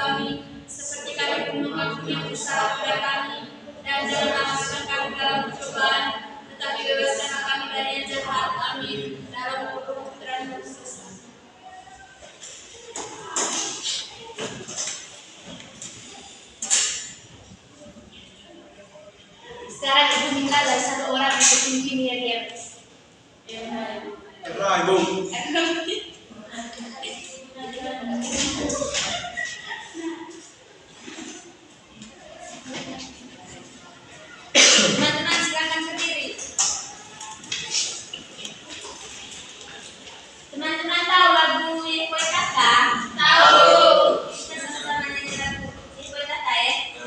kami, seperti kami pun mengampuni yang bersalah kepada kami, dan janganlah masukkan kami dalam pencobaan, tetapi bebaskanlah kami dari yang jahat. Amin. Dalam nama Putra dan Roh Kudus. Sekarang Ibu minta dari satu orang untuk pimpin Miriam. Ibu. Teman-teman silakan sendiri. Teman-teman tahu lagu Yekoi Tata? Tahu. Kita sama-sama nyanyi lagu Yekoi Tata ya.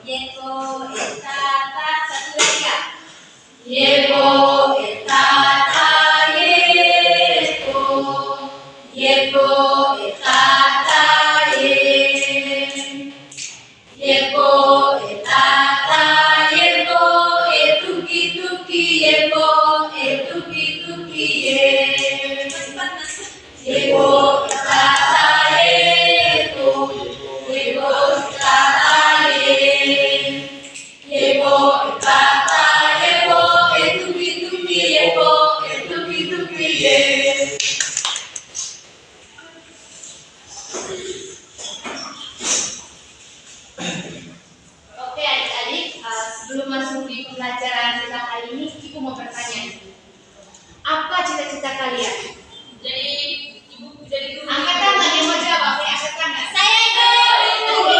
Yekoi Tata, satu lagi ya. Yekoi Tata, Yekoi Tata, Yekoi Tata, tuki-tuki, tuki-tuki, Yekoi Tata, Yekoi Tata, Yekoi Tata, tuki-tuki, tuki-tuki. Oke adik-adik, sebelum masuk di pembelajaran kita kali ini, Ibu mau bertanya, apa cita-cita kalian? Jadi Ibu jadi guru. Angkat tangan yang mau jawab, angkat tangan. Saya guru.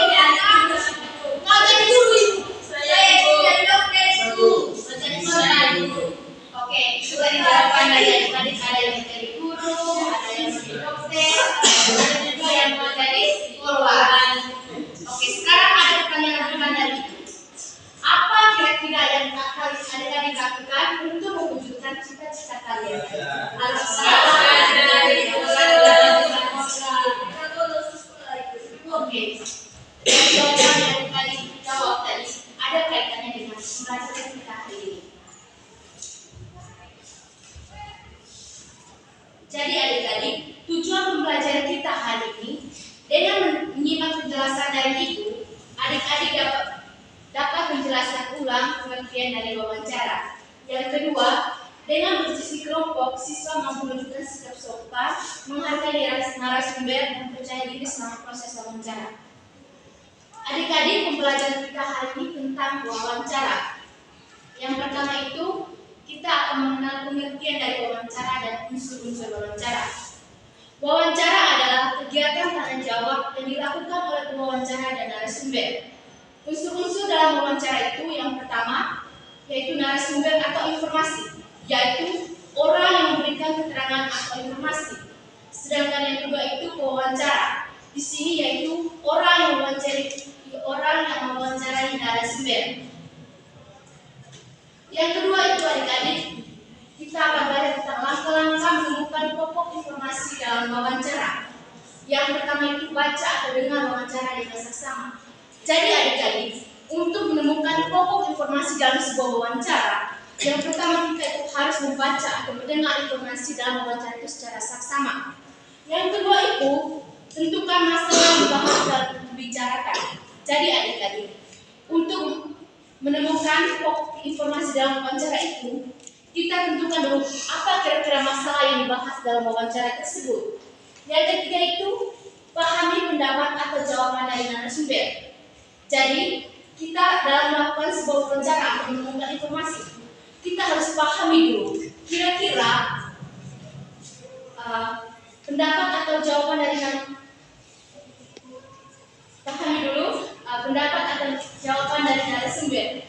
Mau jadi guru Ibu. Saya jadi dokter Ibu. Jadi guru. Oke, coba dijawabkan dari adik-adik. Ada yang mau jadi guru, ada yang mau jadi dokter, ada juga yang mau jadi korban. Oke, sekarang ada pertanyaan dari Ibu. Apa kira-kira yang adik-adik lakukan untuk mewujudkan cita-cita kalian? Oke, jawaban yang tadi jawab tadi ada kaitannya dengan pembelajaran kita hari ini. Jadi adik-adik, tujuan pembelajaran kita hari ini dengan menyimak penjelasan dari Ibu, adik-adik dapat menjelaskan ulang pengertian dari wawancara. Yang kedua, dengan berdiskusi kelompok, siswa mampu menunjukkan sikap sopan, menghargai narasumber, dan percaya diri selama proses wawancara. Adik-adik, pembelajaran kita hari ini tentang wawancara. Yang pertama itu, kita akan mengenal pengertian dari wawancara dan unsur-unsur wawancara. Wawancara adalah kegiatan tanya jawab yang dilakukan oleh pewawancara dan narasumber. Unsur-unsur dalam wawancara itu yang pertama yaitu narasumber atau informasi, yaitu orang yang memberikan keterangan atau informasi. Sedangkan yang kedua itu pewawancara. Di sini yaitu orang yang mewawancarai narasumber. Yang kedua itu adik-adik, kita akan belajar tentang langkah-langkah menemukan pokok informasi dalam wawancara. Yang pertama itu baca atau dengar wawancara dengan seksama. Jadi adik-adik, untuk menemukan pokok informasi dalam sebuah wawancara, yang pertama kita itu harus membaca atau mendengar informasi dalam wawancara itu secara saksama. Yang kedua itu, tentukan masalah yang dibahas dalam dibicarakan. Jadi adik-adik, untuk menemukan pokok informasi dalam wawancara itu, kita tentukan dulu apa kira-kira masalah yang dibahas dalam wawancara tersebut. Yang ketiga itu, pahami pendapat atau jawaban dari narasumber. Jadi, kita dalam melakukan sebuah wawancara atau menemukan informasi, kita harus pahami dulu kira-kira pendapat atau jawaban dari narasumber.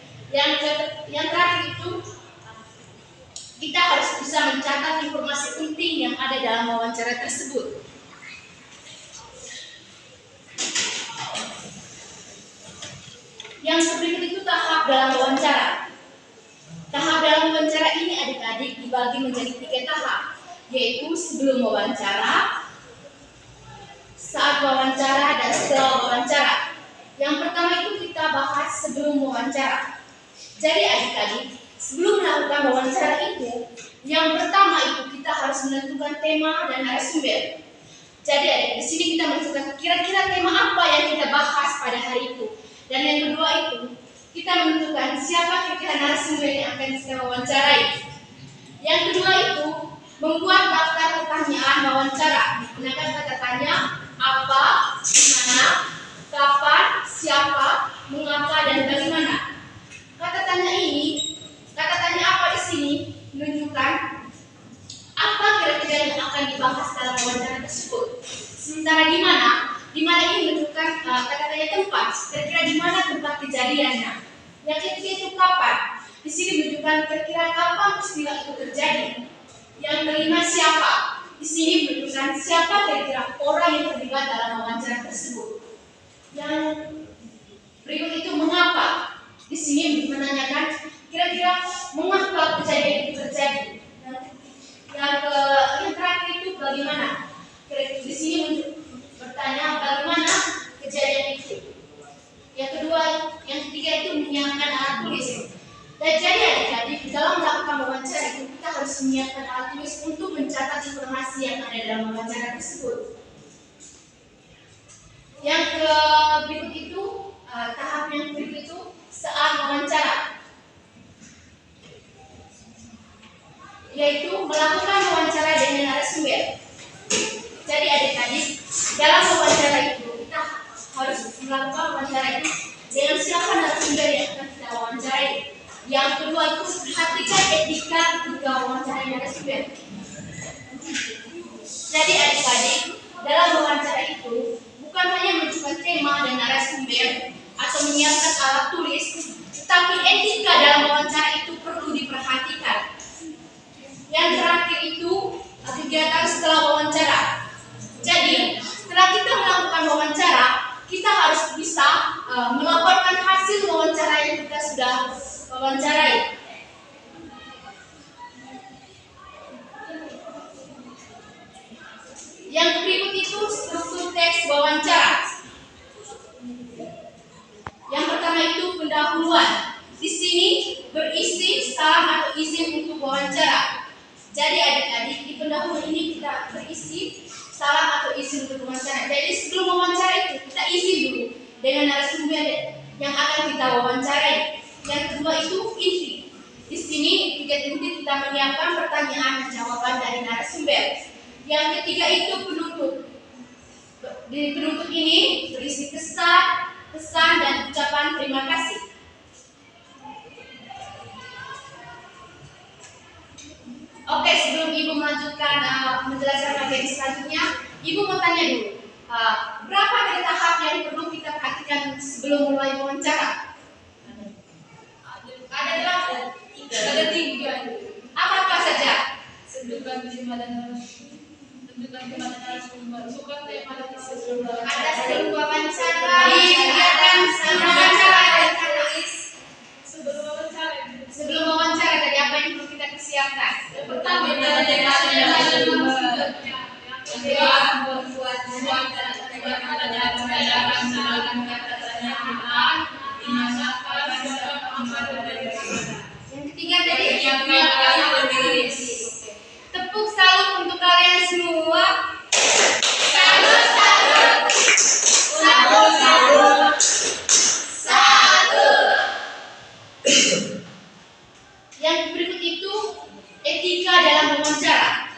Yang terakhir itu, kita harus bisa mencatat informasi penting yang ada dalam wawancara tersebut. Yang berikut itu tahap dalam wawancara. Tahap dalam wawancara ini adik-adik dibagi menjadi 3 tahap, yaitu sebelum wawancara, saat wawancara, dan setelah wawancara. Yang pertama itu kita bahas sebelum wawancara. Jadi adik-adik, sebelum melakukan wawancara itu, yang pertama itu kita harus menentukan tema dan narasumber. Jadi di sini kita menentukan kira-kira tema apa yang kita bahas pada hari itu. Dan yang kedua itu kita menentukan siapa kira-kira narasumber yang akan kita wawancarai. Yang kedua itu membuat daftar pertanyaan wawancara. Menggunakan kata tanya apa, di mana, kapan, siapa, mengapa, dan bagaimana. Kata tanya apa di sini menunjukkan apa kira-kira yang akan dibahas dalam wawancara tersebut. Sementara di mana ini menunjukkan kata tanya tempat. Kira-kira di mana tempat kejadiannya. Yang ketiga itu kapan. Di sini menunjukkan kira-kira kapan peristiwa itu terjadi. Yang kelima siapa. Di sini menunjukkan siapa kira-kira orang yang terlibat dalam wawancara tersebut. Yang berikut itu mengapa. Di sini menanyakan kira-kira mengapa kejadian itu terjadi. Yang terakhir itu bagaimana. Di sini bertanya bagaimana kejadian itu. Yang ketiga itu menyiapkan alat tulis. Dan jadi adik-adik dalam melakukan wawancara itu kita harus menyiapkan alat tulis untuk mencatat informasi yang ada dalam wawancara tersebut. Yang berikut itu tahap yang berikut itu saat wawancara, yaitu melakukan wawancara dengan narasumber. Jadi adik-adik dalam wawancara itu kita harus melakukan wawancara itu dengan siapa narasumber yang akan kita wawancarai. Yang kedua itu perhatikan etika ketika wawancara narasumber. Jadi adik-adik dalam wawancara itu bukan hanya menentukan tema dan narasumber atau menyiapkan alat tulis, tetapi etika dalam wawancara itu perlu diperhatikan. Yang terakhir itu kegiatan setelah wawancara. Jadi setelah kita melakukan wawancara, kita harus bisa melaporkan hasil wawancara yang kita sudah wawancarai. Yang berikut itu struktur teks wawancara. Yang pertama itu pendahuluan. Di sini berisi salam atau izin untuk wawancara. Jadi adik-adik di pendahuluan ini kita berisi salam atau izin untuk wawancara. Jadi sebelum wawancara itu kita izin dulu dengan narasumber yang akan kita wawancarai. Yang kedua itu inti. Di sini inti kita menyiapkan pertanyaan dan jawaban dari narasumber. Yang ketiga itu penutup. Di penutup ini berisi pesan dan ucapan terima kasih. Oke, sebelum Ibu melanjutkan menjelaskan materi selanjutnya, Ibu mau tanya dulu, berapa dari tahap yang perlu kita perhatikan sebelum mulai wawancara? Ada 3. Apa saja? Tentukan tema dan narasumber. Bukan tema dan narasumber. Ada sebelum wawancara, kegiatan sebelum wawancara dan tulis. Sebelum wawancara tadi apa yang perlu kita persiapkan? Yang pertama tema dan narasumber. Yang kedua membuat yang ketiga tadi tepuk salut untuk kalian semua. Salut. Yang berikut itu etika dalam wawancara.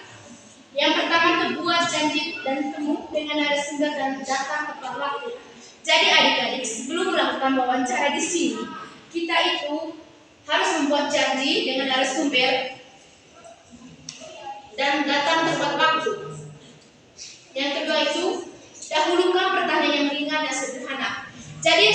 Yang pertama itu buat janji dan temu dengan narasumber dan datang tepat waktu. Jadi adik-adik sebelum melakukan wawancara di sini kita itu harus membuat janji dengan narasumber dan datang tepat waktu. Yang kedua itu dahulukan pertanyaan yang ringan dan sederhana. Jadi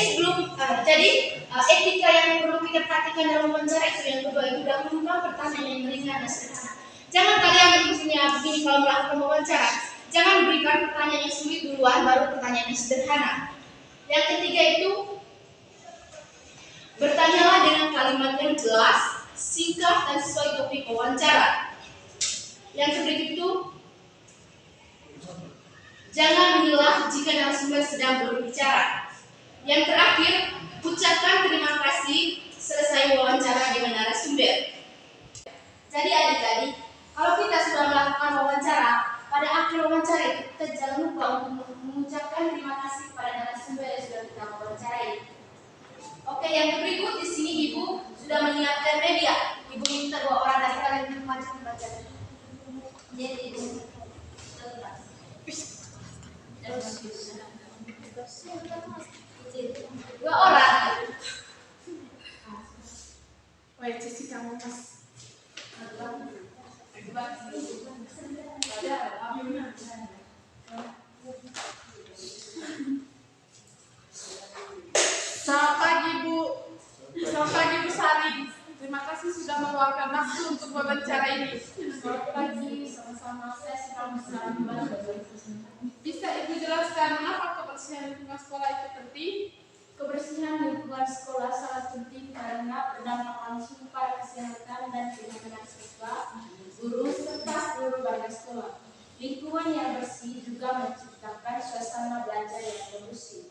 etika yang perlu kita perhatikan dalam wawancara itu yang kedua itu dahulukan pertanyaan yang ringan dan sederhana. Jangan kalian berpikirnya begini kalau melakukan wawancara. Jangan berikan pertanyaan yang sulit duluan baru pertanyaan yang sederhana. Yang ketiga itu bertanyalah dengan kalimat yang jelas, singkat dan sesuai topik wawancara. Yang berikut itu jangan menyelah jika narasumber sedang berbicara. Yang terakhir, ucapkan terima kasih selesai wawancara dengan narasumber. Jadi adik-adik, kalau kita sudah melakukan wawancara, pada akhir wawancara kita jangan yang berikut di sini Ibu sudah menyiapkan media. Ibu minta 2 orang dari kalian membaca membaca. Jadi Ibu 2 orang. Wah, Cici kamu mas. Selamat pagi Bu. Selamat pagi Bu Sari. Terima kasih sudah meluangkan waktu untuk wawancara ini. Selamat pagi, sama-sama. Saya sedang bersama. Bisa Ibu jelaskan mengapa kebersihan lingkungan sekolah itu penting? Kebersihan lingkungan sekolah sangat penting karena berdampak langsung pada kesehatan dan kenyamanan siswa, guru, serta seluruh warga sekolah. Lingkungan yang bersih juga menciptakan suasana belajar yang kondusif.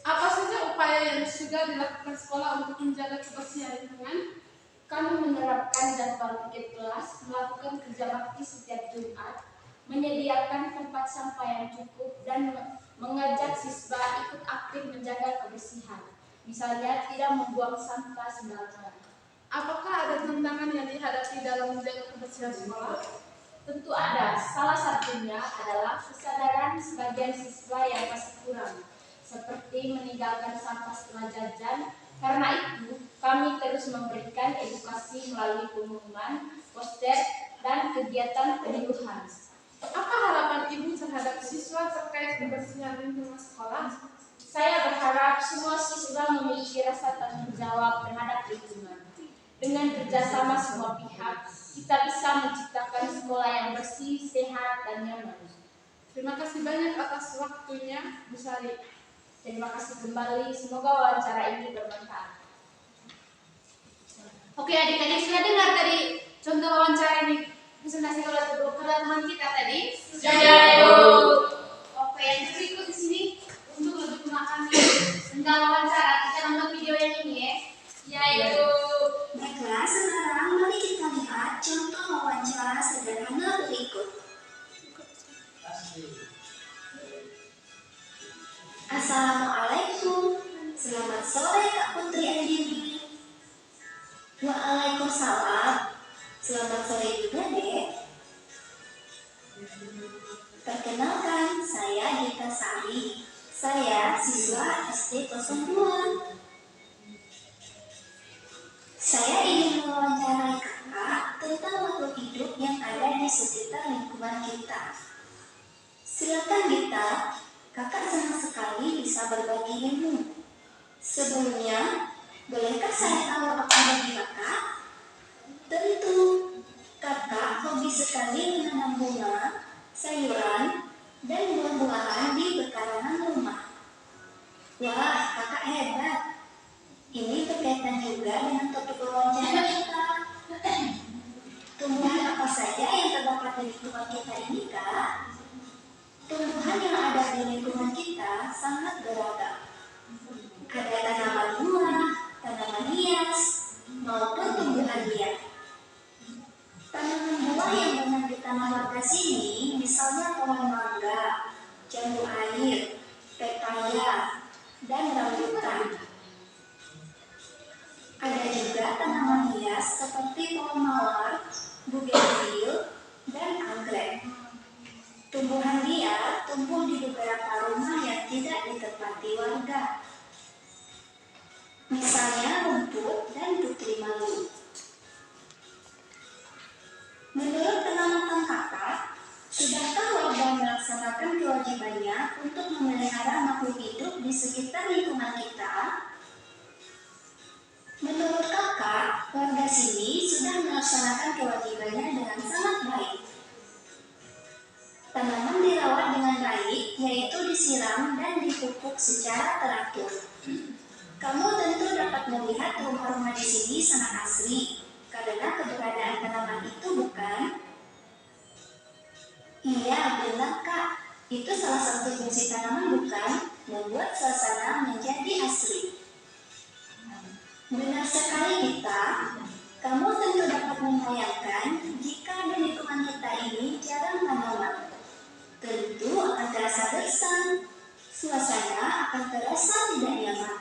Apa saja upaya yang sudah dilakukan sekolah untuk menjaga kebersihan lingkungan? Kami menerapkan jadwal tiket kelas, melakukan kerja bakti setiap Jumat, menyediakan tempat sampah yang cukup, dan mengajak siswa ikut aktif menjaga kebersihan. Misalnya, tidak membuang sampah sembarangan. Apakah ada tantangan yang dihadapi dalam menjaga kebersihan sekolah? Tentu ada. Salah satunya adalah kesadaran sebagian siswa yang masih kurang, seperti meninggalkan sampah setelah jajan. Karena itu, kami terus memberikan edukasi melalui pengumuman, poster, dan kegiatan penyuluhan. Apa harapan Ibu terhadap siswa terkait kebersihan lingkungan sekolah? Saya berharap semua siswa memiliki rasa tanggung jawab terhadap lingkungan. Dengan kerjasama semua pihak, kita bisa menciptakan sekolah yang bersih, sehat, dan nyaman. Terima kasih banyak atas waktunya, Bu Sari. Terima kasih kembali. Semoga wawancara ini bermanfaat. Oke adik-adik sudah dengar tadi contoh wawancara ini presentasi kedatangan kita tadi. Sudah, Ibu. Oke, yang berikut di sini untuk lebih memahami tentang wawancara kita nonton video yang ini ya. Ya, Ibu. Baiklah, sekarang mari kita lihat contoh wawancara sederhana berikut. Assalamualaikum, selamat sore Kak Putri Andini. Waalaikumsalam, selamat sore juga Dek. Perkenalkan, saya Gita Sari. Saya siswa SD 02. Saya ingin mewawancarai kakak tentang makhluk hidup yang ada di sekitar lingkungan kita. Silakan Gita, kakak senang sekali bisa berbagi ilmu. Sebelumnya, bolehkah saya tahu apa hobi kakak? Tentu, kakak hobi sekali menanam bunga, sayuran, dan buah-buahan di pekarangan rumah. Wah, kakak hebat. Ini berkaitan juga dengan topik wawancara kita. Tumbuhan apa saja yang terdapat di lingkungan kita ini, Kak? Tumbuhan yang ada di lingkungan kita sangat beragam. Ada tanaman buah, tanaman hias, maupun tumbuhan liar. Tanaman buah yang banyak ditanam warga sini, misalnya pohon mangga, jambu air, pepaya, dan rambutan. Ada juga tanaman hias seperti pohon mawar, bougainville, dan anggrek. Tumbuhan liar tumbuh di beberapa rumah yang tidak ditempati warga. Misalnya rumput dan putri malu. Menurut pengamatan kakak, sudahkah warga melaksanakan kewajibannya untuk memelihara makhluk hidup di sekitar lingkungan kita? Menurut kakak, warga sini sudah melaksanakan kewajibannya dengan sangat baik. Tanaman dirawat dengan baik, yaitu disiram dan dipupuk secara teratur. Kamu tentu dapat melihat rumah-rumah di sini sangat asri, karena keberadaan tanaman itu bukan? Iya, benar Kak. Itu salah satu fungsi tanaman bukan? Membuat suasana menjadi asri. Benar sekali Gita, kamu tentu dapat membayangkan jika di lingkungan kita ini jarang tanaman. Tentu akan terasa gersang, suasana akan terasa tidak nyaman.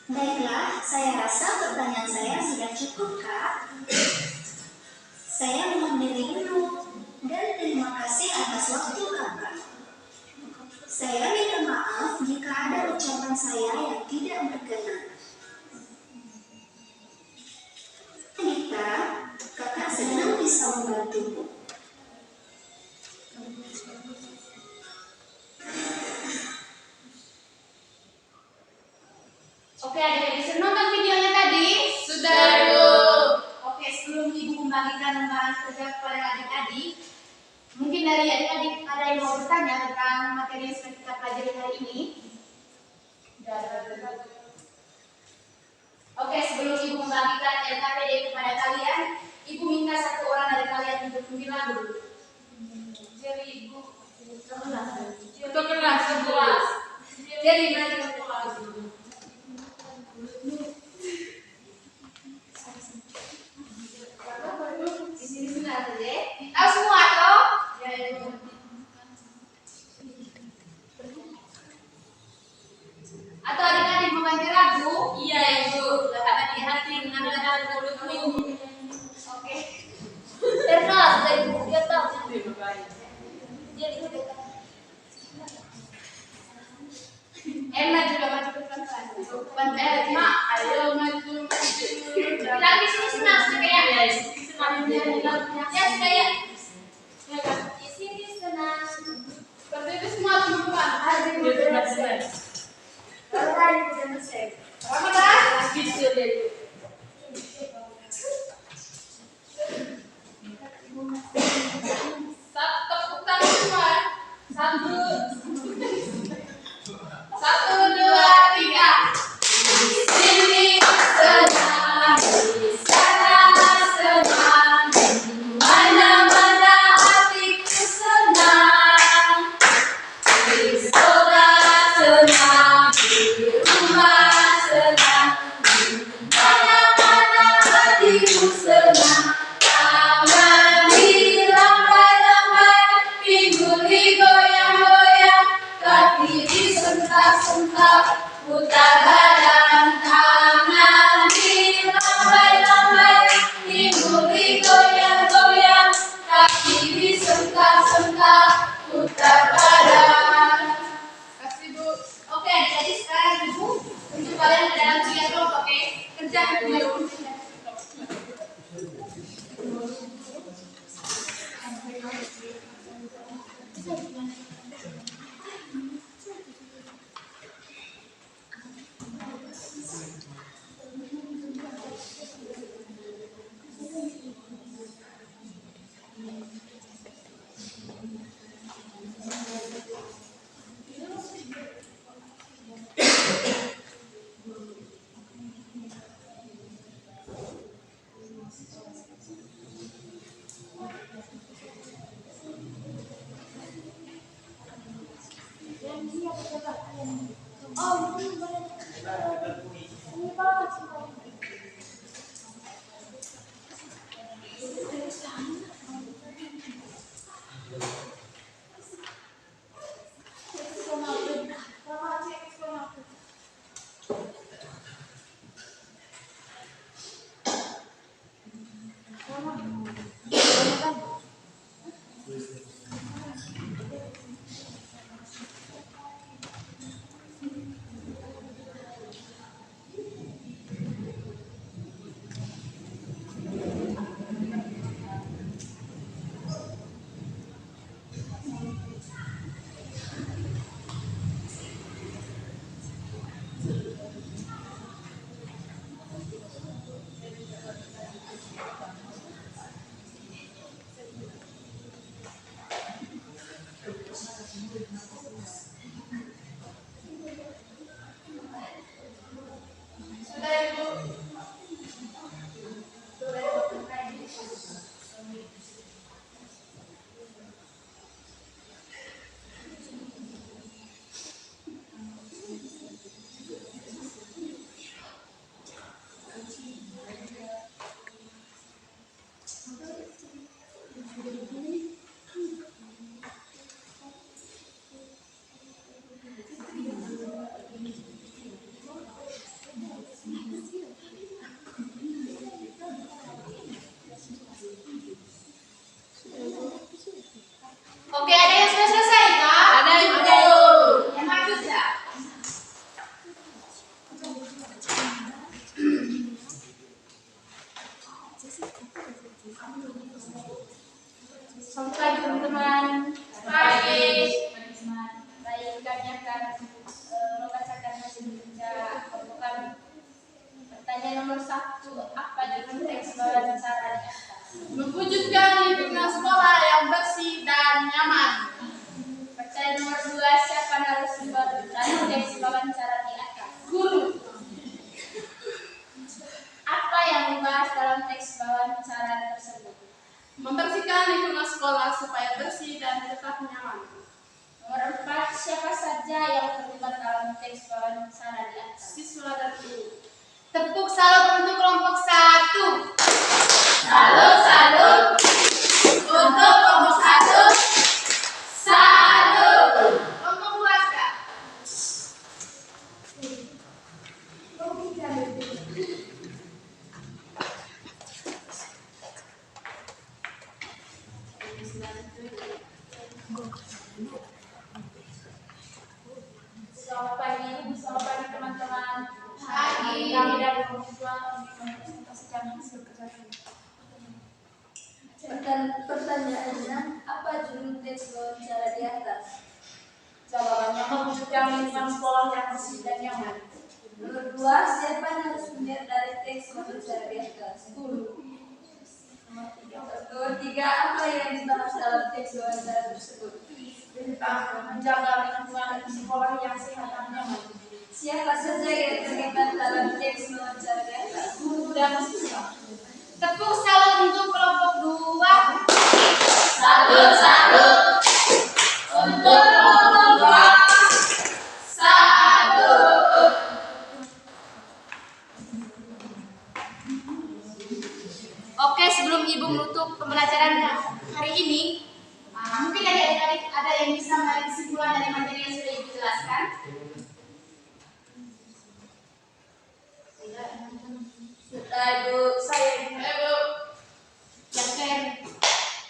Baiklah, saya rasa pertanyaan saya sudah cukup, Kak. Saya mohon diri dulu dan terima kasih atas waktu Kakak. Saya minta maaf jika ada ucapan saya yang tidak berkenan. Anita, Kakak senang bisa membantumu. Oke, adik-adik sudah nonton videonya tadi? Sudah, Ibu. Oke, sebelum Ibu membagikan lembaran kerja kepada adik-adik, mungkin dari adik-adik ada yang mau bertanya tentang materi yang sudah kita pelajari hari ini? Oke, sebelum Ibu membagikan LKPD kepada kalian, Ibu minta satu orang dari kalian untuk memilah dulu. Jadi Ibu Kelas 11. Jadi mari kita mulai dulu. Di sini sudah ada deh. Tahu semua toh? Ya, Ibu. Atau adik-adik mau ganti ragu? Iya, Ibu. Hati-hati dengan mulutmu. Oke. Terus dari buku dia tahu. Dia lihat. Emma juga maju ke depan. Mak, ayo maju. Bilang di sini senang kayak ya sudah ya. Ya kan? Di sini senang. Berdiri semua teman-teman. Kalau tadi udah selesai. Ramadan. Bisa deh. Tepuk tangan semua. 1, 2, 3. Di sini senang, di sana senang, mana-mana hatiku senang. Di sekolah senang, di rumah senang, mana-mana hatiku senang. Tangan dilambai-lambai, pingguli goyang-goyang, kaki disentak-sentak, putar badan. Tangan dilambai-lambai, pingguli goyang-goyang, kaki disentak-sentak, putar badan. Kasih Bu. Oke, jadi sekarang Ibu untuk kalian ke dalam 3 kelompok, oke? Kerjakan dulu. membersihkan lingkungan sekolah supaya bersih dan tetap nyaman. Nomor 4, siapa saja yang terlibat dalam teks wawancara di atas? Siswa dan guru. Tepuk salut untuk kelompok 1. Salut, salut. Untuk kelompok 1. Salut. Kelompok 2 Kak. Selamat pagi, selamat pagi teman-teman. Pagi. Kami dari orang tua ingin mempresentasikan hasil kerja kami. Pertanyaannya, apa judul teks wawancara di atas? Jawabannya mewujudkan lingkungan sekolah yang bersih dan nyaman. Nomor 2, siapa narasumber dari teks wawancara di atas? Guru. Nomor 3, apa yang dibahas dalam teks wawancara tersebut? Tentang menjaga lingkungan sekolah yang sehat dan nyaman. Siapa saja yang terlibat dalam teks wawancara di atas? Guru dan siswa. Tepuk salut untuk kelompok 2. Salut, salut. Untuk kelompok 2. Salut. Oke, sebelum Ibu menutup pembelajaran hari ini, mungkin adik-adik ada yang bisa menarik kesimpulan dari materi yang sudah Ibu jelaskan. Sudah Ibu, saya ingin Yang keren.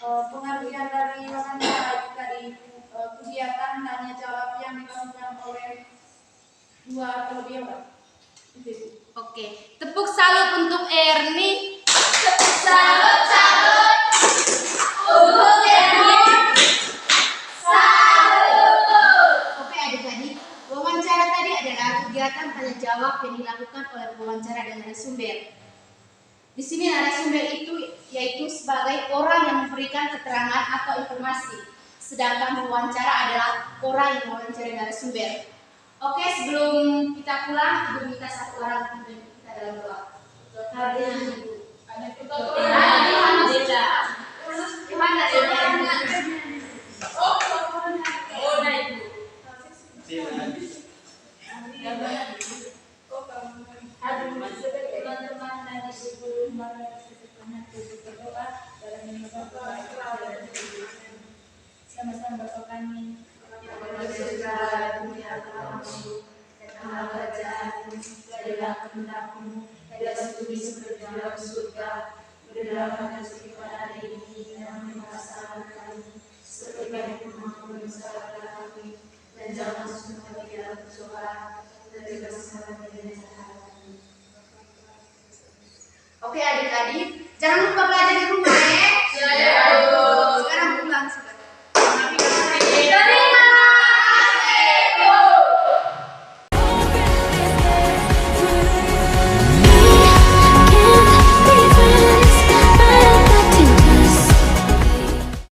Pengertian dari wawancara dari kegiatan tanya jawab yang dilakukan oleh 2 atau lebih orang. Itu, Ibu. Oke, tepuk salut untuk Erni. Salut, salut. Untuk Erni. Salut. Oke adik-adik, wawancara tadi adalah kegiatan tanya jawab yang dilakukan oleh pewawancara dengan narasumber. Di sini narasumber itu yaitu sebagai orang yang memberikan keterangan atau informasi, sedangkan pewawancara adalah orang yang mewawancarai narasumber. Oke, sebelum kita pulang, Ibu minta satu orang untuk kita dalam doa. Hadirin Ibu. Ada kita Alhamdulillah. Gimana ya? Oh, laporannya. Oh, nah Ibu. teman-teman dari sebelum berdoa dalam sama-sama Bapa kami jadilah kehendak-Mu di atas bumi seperti di dalam surga. Berilah kami rezeki pada hari ini dan ampuni kesalahan kami seperti kami pun mengampuni kesalahan kami, dan jangan masuk kami ke dalam pencobaan, dan bebaskan kami dari jahat. Oke adik-adik, jangan lupa belajar di rumah.